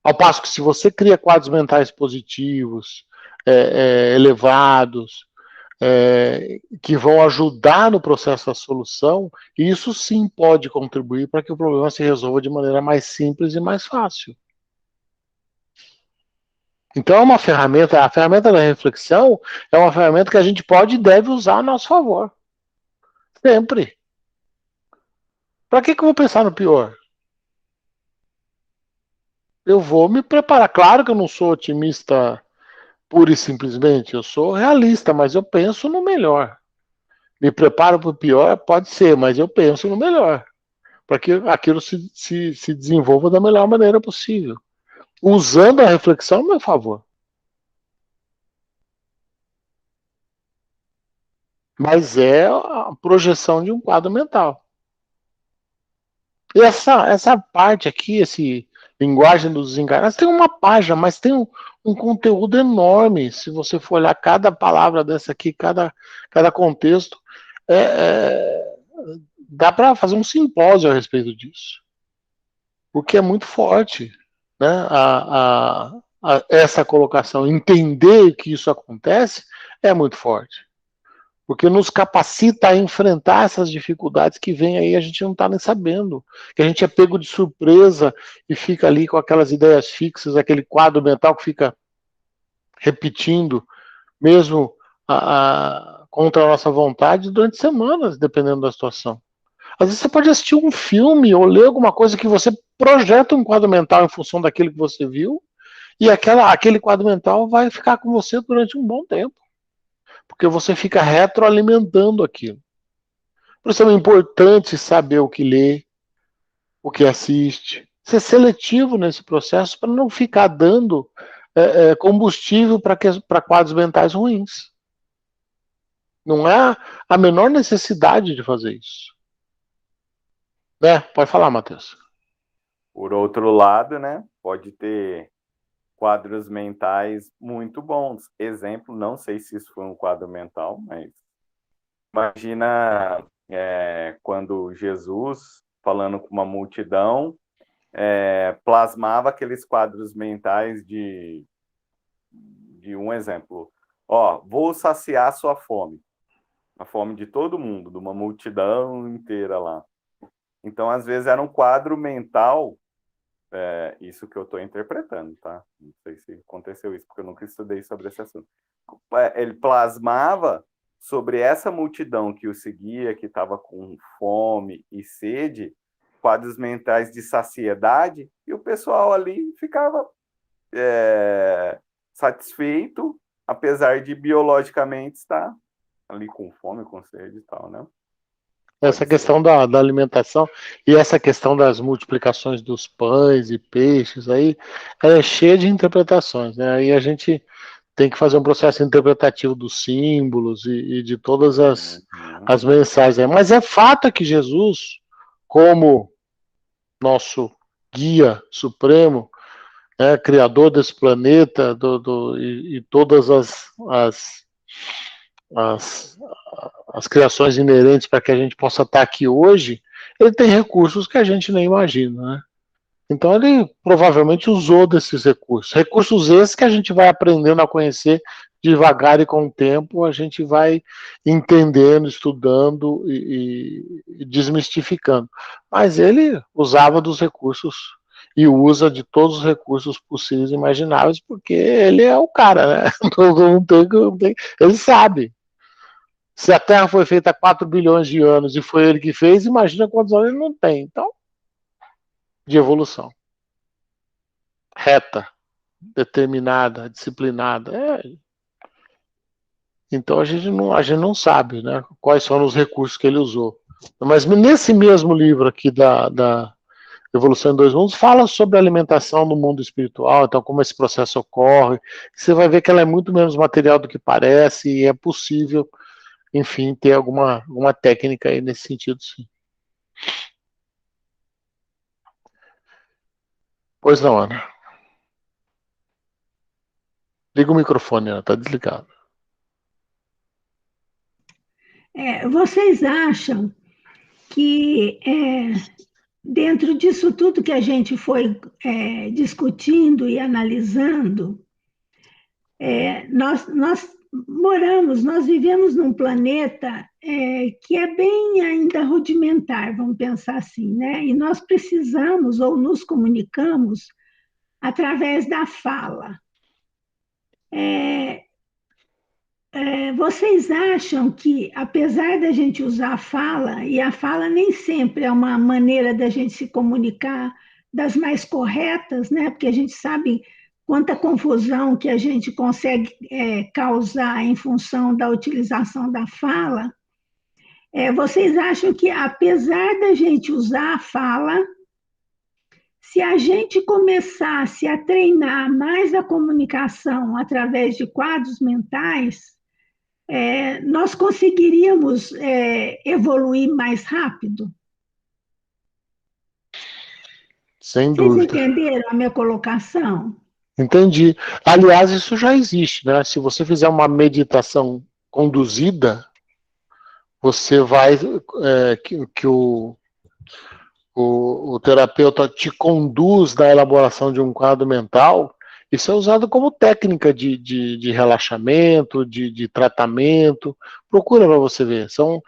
Ao passo que se você cria quadros mentais positivos, elevados, que vão ajudar no processo da solução, isso sim pode contribuir para que o problema se resolva de maneira mais simples e mais fácil. Então é uma ferramenta, a ferramenta da reflexão é uma ferramenta que a gente pode e deve usar a nosso favor. Sempre. Para que eu vou pensar no pior? Eu vou me preparar. Claro que eu não sou otimista pura e simplesmente, eu sou realista, mas eu penso no melhor. Me preparo para o pior? Pode ser, mas eu penso no melhor. para que aquilo se desenvolva da melhor maneira possível, usando a reflexão a meu favor. Mas é a projeção de um quadro mental. E essa parte aqui, esse linguagem dos desencarnados, tem uma página, mas tem um conteúdo enorme. Se você for olhar cada palavra dessa aqui, cada contexto, dá para fazer um simpósio a respeito disso. Porque é muito forte, né? Essa colocação, entender que isso acontece, é muito forte. Porque nos capacita a enfrentar essas dificuldades que vem aí, a gente não está nem sabendo. Que a gente é pego de surpresa e fica ali com aquelas ideias fixas, aquele quadro mental que fica repetindo, mesmo contra a nossa vontade, durante semanas, dependendo da situação. Às vezes você pode assistir um filme ou ler alguma coisa que você projeta um quadro mental em função daquilo que você viu, e aquele quadro mental vai ficar com você durante um bom tempo. Porque você fica retroalimentando aquilo. Por isso é importante saber o que lê, o que assiste, ser seletivo nesse processo para não ficar dando combustível para quadros mentais ruins. Não há a menor necessidade de fazer isso. Né? Pode falar, Matheus. Por outro lado, né, pode ter quadros mentais muito bons. Exemplo, não sei se isso foi um quadro mental, mas imagina quando Jesus, falando com uma multidão, plasmava aqueles quadros mentais de um exemplo. Vou saciar sua fome. A fome de todo mundo, de uma multidão inteira lá. Então, às vezes, era um quadro mental, isso que eu estou interpretando, tá? Não sei se aconteceu isso, porque eu nunca estudei sobre esse assunto. Ele plasmava sobre essa multidão que o seguia, que estava com fome e sede, quadros mentais de saciedade, e o pessoal ali ficava satisfeito, apesar de biologicamente estar ali com fome, com sede e tal, né? Essa questão da alimentação e essa questão das multiplicações dos pães e peixes aí é cheia de interpretações, né? Aí a gente tem que fazer um processo interpretativo dos símbolos e de todas as mensagens. Mas é fato que Jesus, como nosso guia supremo, criador desse planeta e todas as criações inerentes para que a gente possa estar aqui hoje, ele tem recursos que a gente nem imagina, né? Então ele provavelmente usou desses recursos esses que a gente vai aprendendo a conhecer devagar e com o tempo a gente vai entendendo, estudando e desmistificando. Mas ele usava dos recursos e usa de todos os recursos possíveis e imagináveis porque ele é o cara, né? Não tem, ele sabe. Se a Terra foi feita há 4 bilhões de anos e foi ele que fez, imagina quantos anos ele não tem. Então, de evolução. Reta, determinada, disciplinada. Então a gente não sabe, né, quais foram os recursos que ele usou. Mas nesse mesmo livro aqui da Evolução em Dois Mundos, fala sobre a alimentação no mundo espiritual, então como esse processo ocorre. Você vai ver que ela é muito menos material do que parece e é possível, enfim, ter alguma técnica aí nesse sentido, sim. Pois não, Ana. Liga o microfone, Ana, está desligado. Vocês acham que dentro disso tudo que a gente foi discutindo e analisando, nós vivemos num planeta que é bem ainda rudimentar, vamos pensar assim, né? E nós precisamos ou nos comunicamos através da fala. Vocês acham que, apesar da gente usar a fala, e a fala nem sempre é uma maneira da gente se comunicar das mais corretas, né? Porque a gente sabe quanta confusão que a gente consegue causar em função da utilização da fala, Vocês acham que, apesar da gente usar a fala, se a gente começasse a treinar mais a comunicação através de quadros mentais, nós conseguiríamos evoluir mais rápido? Sem Vocês dúvida. entenderam a minha colocação? Entendi. Aliás, isso já existe, né? Se você fizer uma meditação conduzida, você vai que o terapeuta te conduz na elaboração de um quadro mental. Isso é usado como técnica de relaxamento, de tratamento. Procura para você ver. São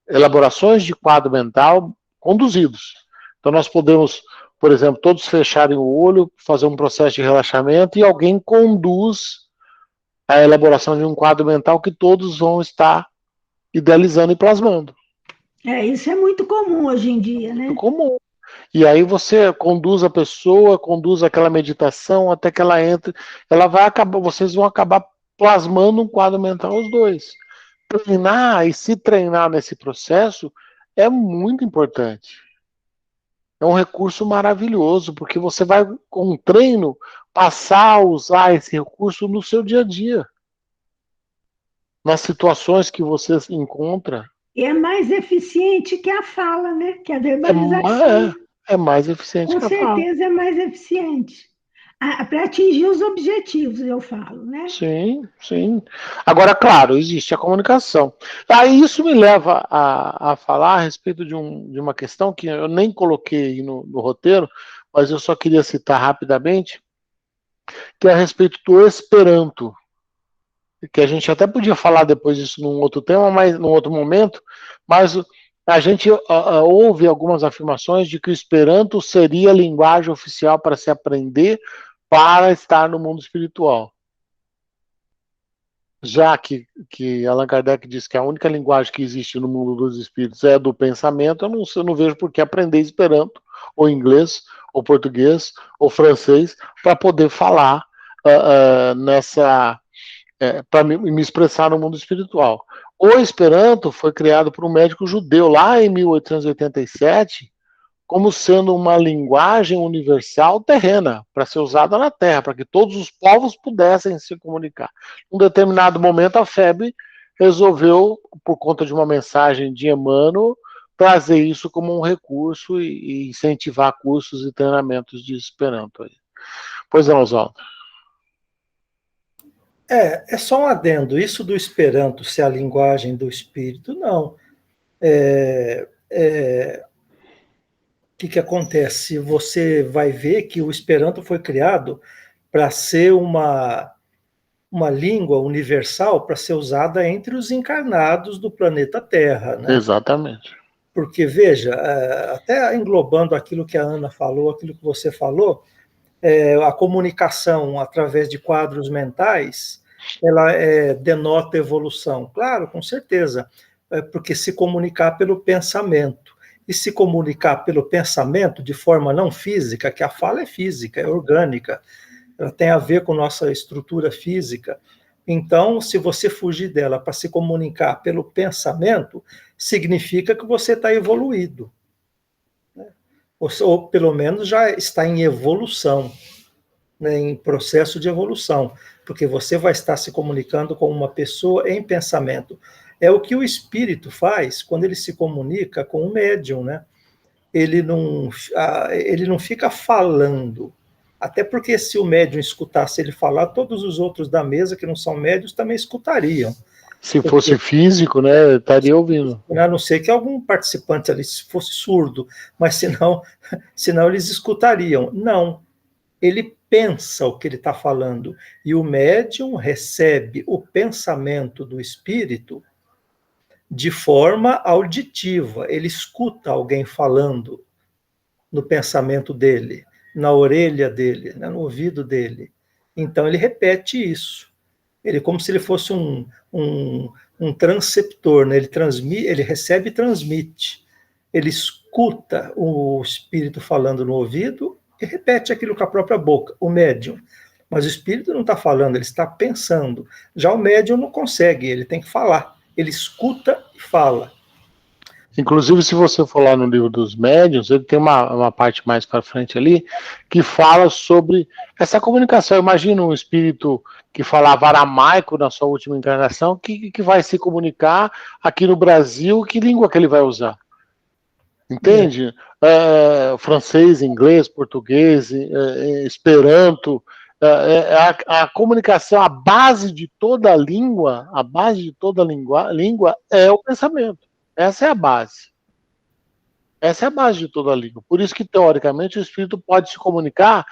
elaborações de quadro mental conduzidos. Então nós podemos, por exemplo, todos fecharem o olho, fazer um processo de relaxamento e alguém conduz a elaboração de um quadro mental que todos vão estar idealizando e plasmando. Isso é muito comum hoje em dia, né? Muito comum. E aí você conduz a pessoa, conduz aquela meditação até que ela entre, ela vai acabar, vocês vão acabar plasmando um quadro mental os dois. Treinar e se treinar nesse processo é muito importante. É um recurso maravilhoso, porque você vai, com um treino, passar a usar esse recurso no seu dia a dia. Nas situações que você se encontra. E é mais eficiente que a fala, né? Que a verbalização. É mais eficiente com que a fala. Com certeza é mais eficiente. Para atingir os objetivos, eu falo, né? Sim, sim. Agora, claro, existe a comunicação. Aí isso me leva a falar a respeito de uma questão que eu nem coloquei no roteiro, mas eu só queria citar rapidamente, que é a respeito do Esperanto. Que a gente até podia falar depois disso num outro tema, mas num outro momento, mas a gente ouve algumas afirmações de que o Esperanto seria a linguagem oficial para se aprender para estar no mundo espiritual. Já que Allan Kardec diz que a única linguagem que existe no mundo dos espíritos é a do pensamento, eu não vejo por que aprender Esperanto, ou inglês, ou português, ou francês, para poder falar para me expressar no mundo espiritual. O Esperanto foi criado por um médico judeu lá em 1887, como sendo uma linguagem universal terrena, para ser usada na Terra, para que todos os povos pudessem se comunicar. Em um determinado momento, a FEB resolveu, por conta de uma mensagem de Emmanuel, trazer isso como um recurso e incentivar cursos e treinamentos de Esperanto. Pois não, Oswaldo. É só um adendo. Isso do Esperanto ser a linguagem do espírito, não. O que acontece? Você vai ver que o Esperanto foi criado para ser uma língua universal, para ser usada entre os encarnados do planeta Terra, né? Exatamente. Porque, veja, até englobando aquilo que a Ana falou, aquilo que você falou, a comunicação através de quadros mentais, ela denota evolução. Claro, com certeza, porque se comunicar pelo pensamento, e se comunicar pelo pensamento de forma não física, que a fala é física, é orgânica, ela tem a ver com nossa estrutura física. Então, se você fugir dela para se comunicar pelo pensamento, significa que você está evoluído, né? Ou pelo menos já está em evolução, né, em processo de evolução, porque você vai estar se comunicando com uma pessoa em pensamento. É o que o espírito faz quando ele se comunica com o médium, né? Ele não fica falando, até porque se o médium escutasse ele falar, todos os outros da mesa que não são médios também escutariam. Se fosse físico, né, estaria ouvindo. A não ser que algum participante ali fosse surdo, mas senão eles escutariam. Não, ele pensa o que ele está falando, e o médium recebe o pensamento do espírito de forma auditiva. Ele escuta alguém falando no pensamento dele, na orelha dele, né, no ouvido dele. Então ele repete isso. Ele como se ele fosse um transceptor, né? Ele recebe e transmite. Ele escuta o espírito falando no ouvido e repete aquilo com a própria boca, o médium. Mas o espírito não está falando, ele está pensando. Já o médium não consegue, ele tem que falar. ele escuta e fala. Inclusive, se você for lá no livro dos médiuns, ele tem uma parte mais para frente ali que fala sobre essa comunicação. Imagina um espírito que falava aramaico na sua última encarnação, que vai se comunicar aqui no Brasil, que língua que ele vai usar? Entende? Francês, inglês, português, esperanto. A comunicação, a base de toda língua, língua é o pensamento. Essa é a base. Essa é a base de toda a língua. Por isso que, teoricamente, o espírito pode se comunicar,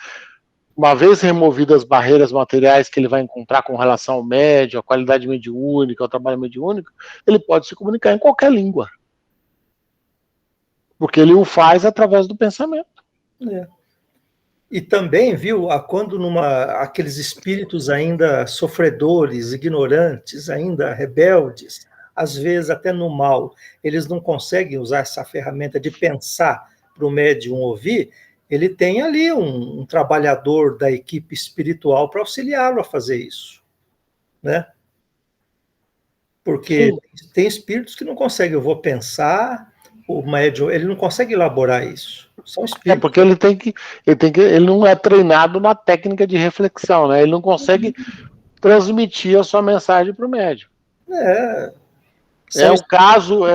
uma vez removidas as barreiras materiais que ele vai encontrar com relação ao médium, à qualidade mediúnica, ao trabalho mediúnico, ele pode se comunicar em qualquer língua. Porque ele o faz através do pensamento. E também, viu, quando aqueles espíritos ainda sofredores, ignorantes, ainda rebeldes, às vezes até no mal, eles não conseguem usar essa ferramenta de pensar para o médium ouvir, ele tem ali um trabalhador da equipe espiritual para auxiliá-lo a fazer isso, né? Porque tem espíritos que não conseguem, eu vou pensar, o médium, ele não consegue elaborar isso. São espíritos. Porque ele não é treinado na técnica de reflexão, né? Ele não consegue transmitir a sua mensagem para o médium. É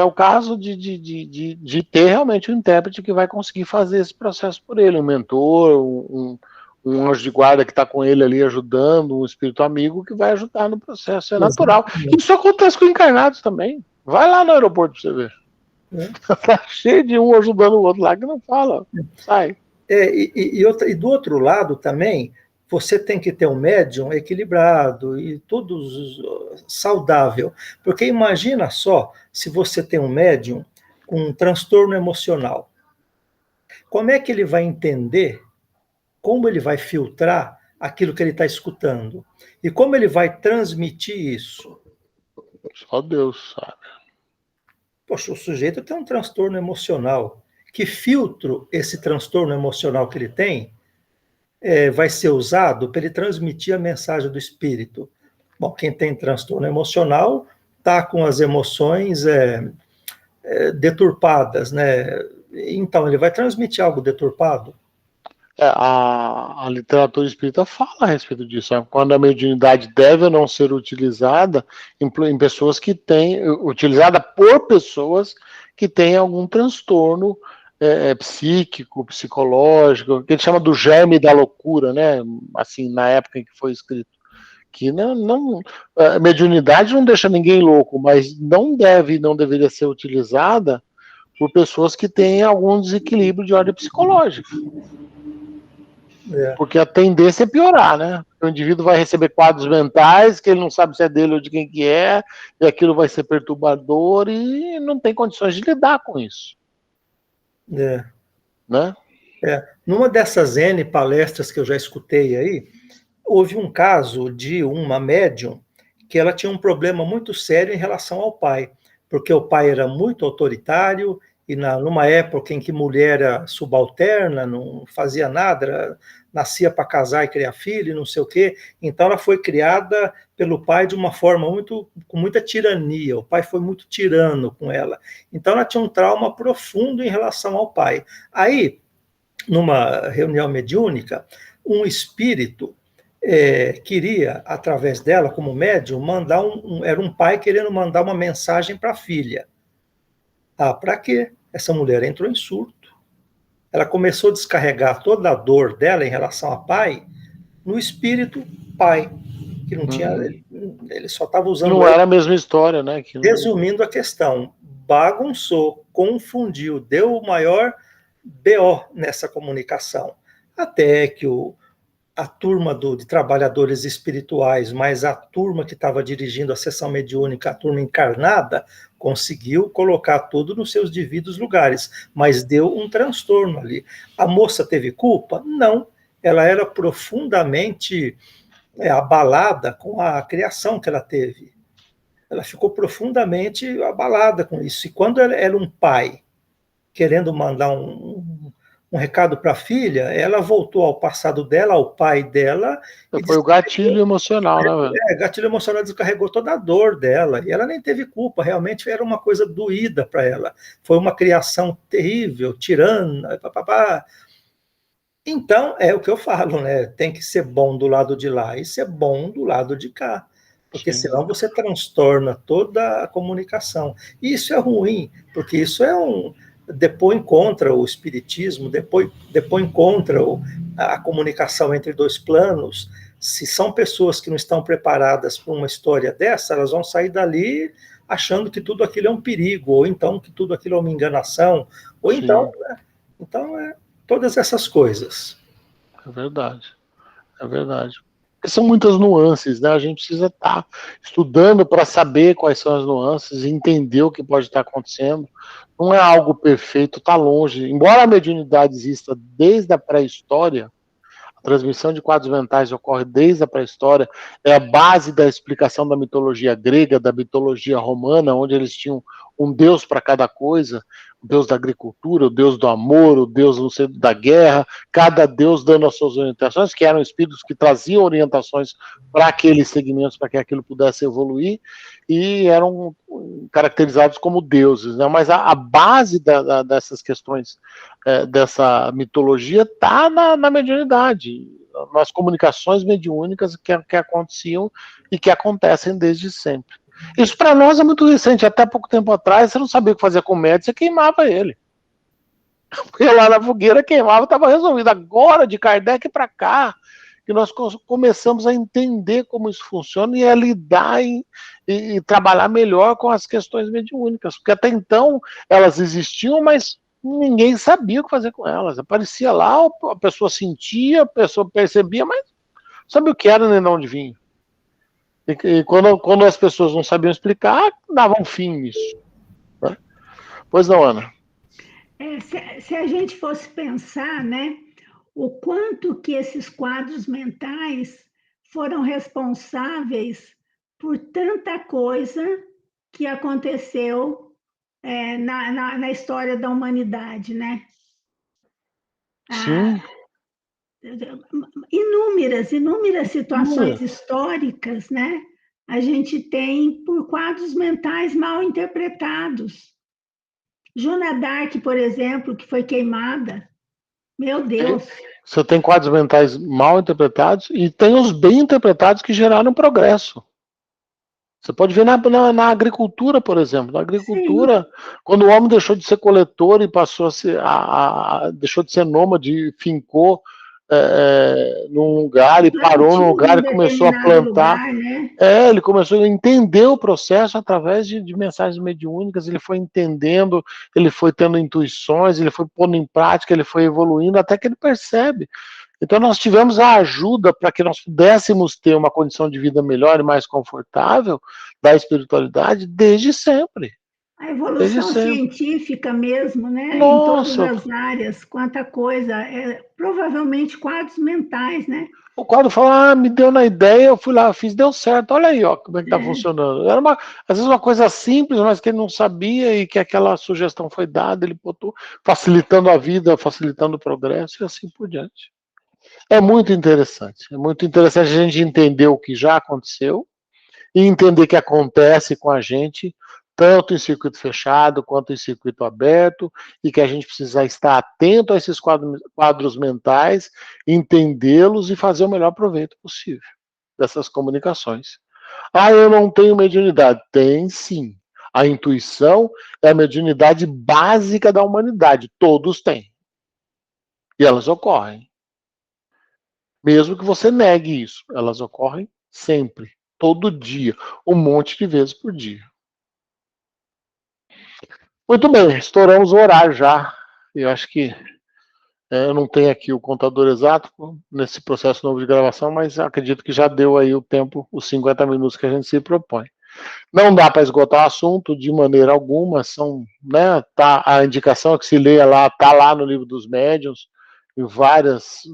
o caso de ter realmente um intérprete que vai conseguir fazer esse processo por ele, um mentor, um anjo de guarda que está com ele ali ajudando, um espírito amigo que vai ajudar no processo, é natural. Isso acontece com encarnados também. Vai lá no aeroporto para você ver. Tá cheio de um ajudando o outro lá que não fala, sai. E do outro lado também, você tem que ter um médium equilibrado e tudo saudável. Porque imagina só, se você tem um médium com um transtorno emocional, como é que ele vai entender, como ele vai filtrar aquilo que ele está escutando? E como ele vai transmitir isso? Só Deus sabe. Poxa, o sujeito tem um transtorno emocional. Que filtro esse transtorno emocional que ele tem vai ser usado para ele transmitir a mensagem do espírito? Bom, quem tem transtorno emocional está com as emoções deturpadas, né? Então, ele vai transmitir algo deturpado? A literatura espírita fala a respeito disso, né? Quando a mediunidade deve ou não ser utilizada em pessoas que têm, utilizada por pessoas que têm algum transtorno psíquico, psicológico, que ele chama do germe da loucura, né? Assim, na época em que foi escrito. Que a mediunidade não deixa ninguém louco, mas não deveria ser utilizada por pessoas que têm algum desequilíbrio de ordem psicológica. Porque a tendência é piorar, né? O indivíduo vai receber quadros mentais que ele não sabe se é dele ou de quem que é, e aquilo vai ser perturbador e não tem condições de lidar com isso. Né? Numa dessas N palestras que eu já escutei aí, houve um caso de uma médium que ela tinha um problema muito sério em relação ao pai, porque o pai era muito autoritário e numa época em que mulher era subalterna, não fazia nada, nascia para casar e criar filho, não sei o quê. Então ela foi criada pelo pai de uma forma com muita tirania. O pai foi muito tirano com ela. Então ela tinha um trauma profundo em relação ao pai. Aí, numa reunião mediúnica, um espírito queria, através dela, como médium, mandar era um pai querendo mandar uma mensagem para a filha. Para quê? Essa mulher entrou em surto. Ela começou a descarregar toda a dor dela em relação ao pai no espírito pai, que não tinha, ele só estava usando... Não era a mesma história, né? Resumindo a questão, bagunçou, confundiu, deu o maior BO nessa comunicação, até que a turma de trabalhadores espirituais, mais a turma que estava dirigindo a sessão mediúnica, a turma encarnada, conseguiu colocar tudo nos seus devidos lugares, mas deu um transtorno ali. A moça teve culpa? Não. Ela era profundamente abalada com a criação que ela teve. Ela ficou profundamente abalada com isso. E quando ela era um pai querendo mandar um recado para a filha, ela voltou ao passado dela, ao pai dela. Foi o gatilho emocional, né, velho? Gatilho emocional descarregou toda a dor dela. E ela nem teve culpa, realmente era uma coisa doída para ela. Foi uma criação terrível, tirana, papapá. Então, é o que eu falo, né? Tem que ser bom do lado de lá e ser bom do lado de cá. Porque senão você transtorna toda a comunicação. E isso é ruim, porque isso é depõe contra o espiritismo, depõe contra a comunicação entre dois planos. Se são pessoas que não estão preparadas para uma história dessa, elas vão sair dali achando que tudo aquilo é um perigo, ou então que tudo aquilo é uma enganação, ou então todas essas coisas. É verdade, é verdade. Porque são muitas nuances, né? A gente precisa estar estudando para saber quais são as nuances e entender o que pode estar acontecendo. Não é algo perfeito, está longe. Embora a mediunidade exista desde a pré-história, a transmissão de quadros mentais ocorre desde a pré-história, é a base da explicação da mitologia grega, da mitologia romana, onde eles tinham um deus para cada coisa, o deus da agricultura, o deus do amor, o deus da guerra, cada deus dando as suas orientações, que eram espíritos que traziam orientações para aqueles segmentos, para que aquilo pudesse evoluir, e eram caracterizados como deuses, né? Mas a base dessas questões, dessa mitologia, está na mediunidade, nas comunicações mediúnicas que aconteciam e que acontecem desde sempre. Isso para nós é muito recente. Até pouco tempo atrás, você não sabia o que fazer com o médico, você queimava ele. Porque lá na fogueira queimava, estava resolvido. Agora, de Kardec para cá, que nós começamos a entender como isso funciona e a lidar e trabalhar melhor com as questões mediúnicas. Porque até então elas existiam, mas ninguém sabia o que fazer com elas. Aparecia lá, a pessoa sentia, a pessoa percebia, mas não sabia o que era nem de onde vinha. E quando as pessoas não sabiam explicar, davam fim nisso. Né? Pois não, Ana? Se a gente fosse pensar, né, o quanto que esses quadros mentais foram responsáveis por tanta coisa que aconteceu na história da humanidade, né? Sim. Inúmeras situações históricas, né? A gente tem por quadros mentais mal interpretados. Joana d'Arc, por exemplo, que foi queimada. Meu Deus! Você tem quadros mentais mal interpretados e tem os bem interpretados que geraram progresso. Você pode ver na agricultura, por exemplo. Na agricultura, quando o homem deixou de ser coletor e passou a ser, deixou de ser nômade, fincou num lugar e parou num lugar e começou a plantar. Lugar, né? Ele começou a entender o processo através de mensagens mediúnicas, ele foi entendendo, ele foi tendo intuições, ele foi pondo em prática, ele foi evoluindo até que ele percebe. Então nós tivemos a ajuda para que nós pudéssemos ter uma condição de vida melhor e mais confortável da espiritualidade desde sempre. A evolução científica mesmo, né? Nossa. Em todas as áreas, quanta coisa. Provavelmente quadros mentais, né? O quadro fala, me deu na ideia, eu fui lá, fiz, deu certo, olha aí, ó, como é que tá funcionando. Era às vezes uma coisa simples, mas que ele não sabia e que aquela sugestão foi dada, ele botou, facilitando a vida, facilitando o progresso e assim por diante. É muito interessante a gente entender o que já aconteceu e entender que acontece com a gente, tanto em circuito fechado quanto em circuito aberto, e que a gente precisa estar atento a esses quadros mentais, entendê-los e fazer o melhor proveito possível dessas comunicações. Eu não tenho mediunidade. Tem sim. A intuição é a mediunidade básica da humanidade. Todos têm. E elas ocorrem. Mesmo que você negue isso, elas ocorrem sempre, todo dia, um monte de vezes por dia. Muito bem, estouramos o horário já. Eu acho que eu não tenho aqui o contador exato nesse processo novo de gravação, mas acredito que já deu aí o tempo, os 50 minutos que a gente se propõe. Não dá para esgotar o assunto de maneira alguma, a indicação que se leia lá, está lá no livro dos médiuns, e várias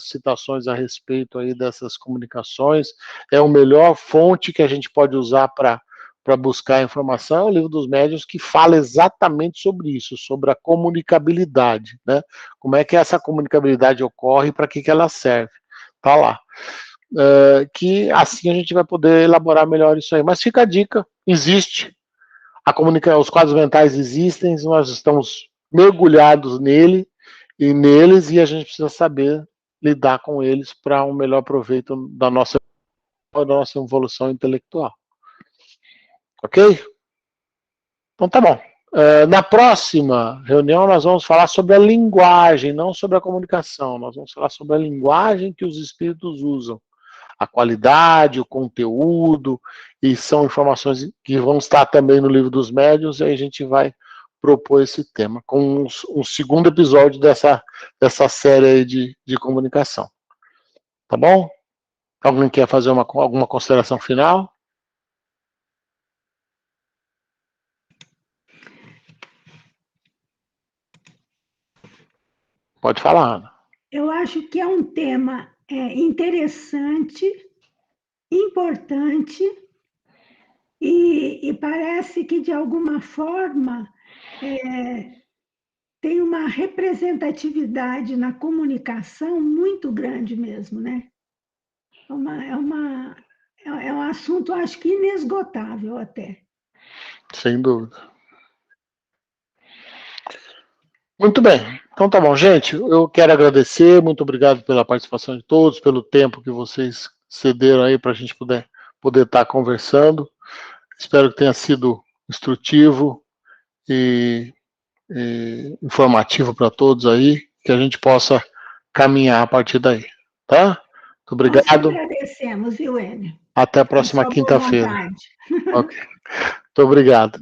citações a respeito aí dessas comunicações. É a melhor fonte que a gente pode usar para para buscar informação, é o Livro dos Médiuns, que fala exatamente sobre isso, sobre a comunicabilidade, né? Como é que essa comunicabilidade ocorre e para que ela serve. Tá lá. Que assim a gente vai poder elaborar melhor isso aí. Mas fica a dica, existe. Os quadros mentais existem, nós estamos mergulhados neles, e a gente precisa saber lidar com eles para um melhor proveito da nossa evolução intelectual. Ok? Então tá bom. Na próxima reunião nós vamos falar sobre a linguagem, não sobre a comunicação. Nós vamos falar sobre a linguagem que os espíritos usam. A qualidade, o conteúdo, e são informações que vão estar também no Livro dos Médiuns, e aí a gente vai propor esse tema, com um segundo episódio dessa série aí de comunicação. Tá bom? Alguém quer fazer alguma consideração final? Pode falar, Ana. Eu acho que é um tema interessante, importante, e parece que, de alguma forma, tem uma representatividade na comunicação muito grande mesmo, né? É um assunto, acho que inesgotável até. Sem dúvida. Muito bem. Então tá bom, gente. Eu quero agradecer, muito obrigado pela participação de todos, pelo tempo que vocês cederam aí para a gente poder estar conversando. Espero que tenha sido instrutivo e informativo para todos aí, que a gente possa caminhar a partir daí, tá? Muito obrigado. Nós agradecemos, viu, Enio? Até a próxima quinta-feira. Okay. Muito obrigado.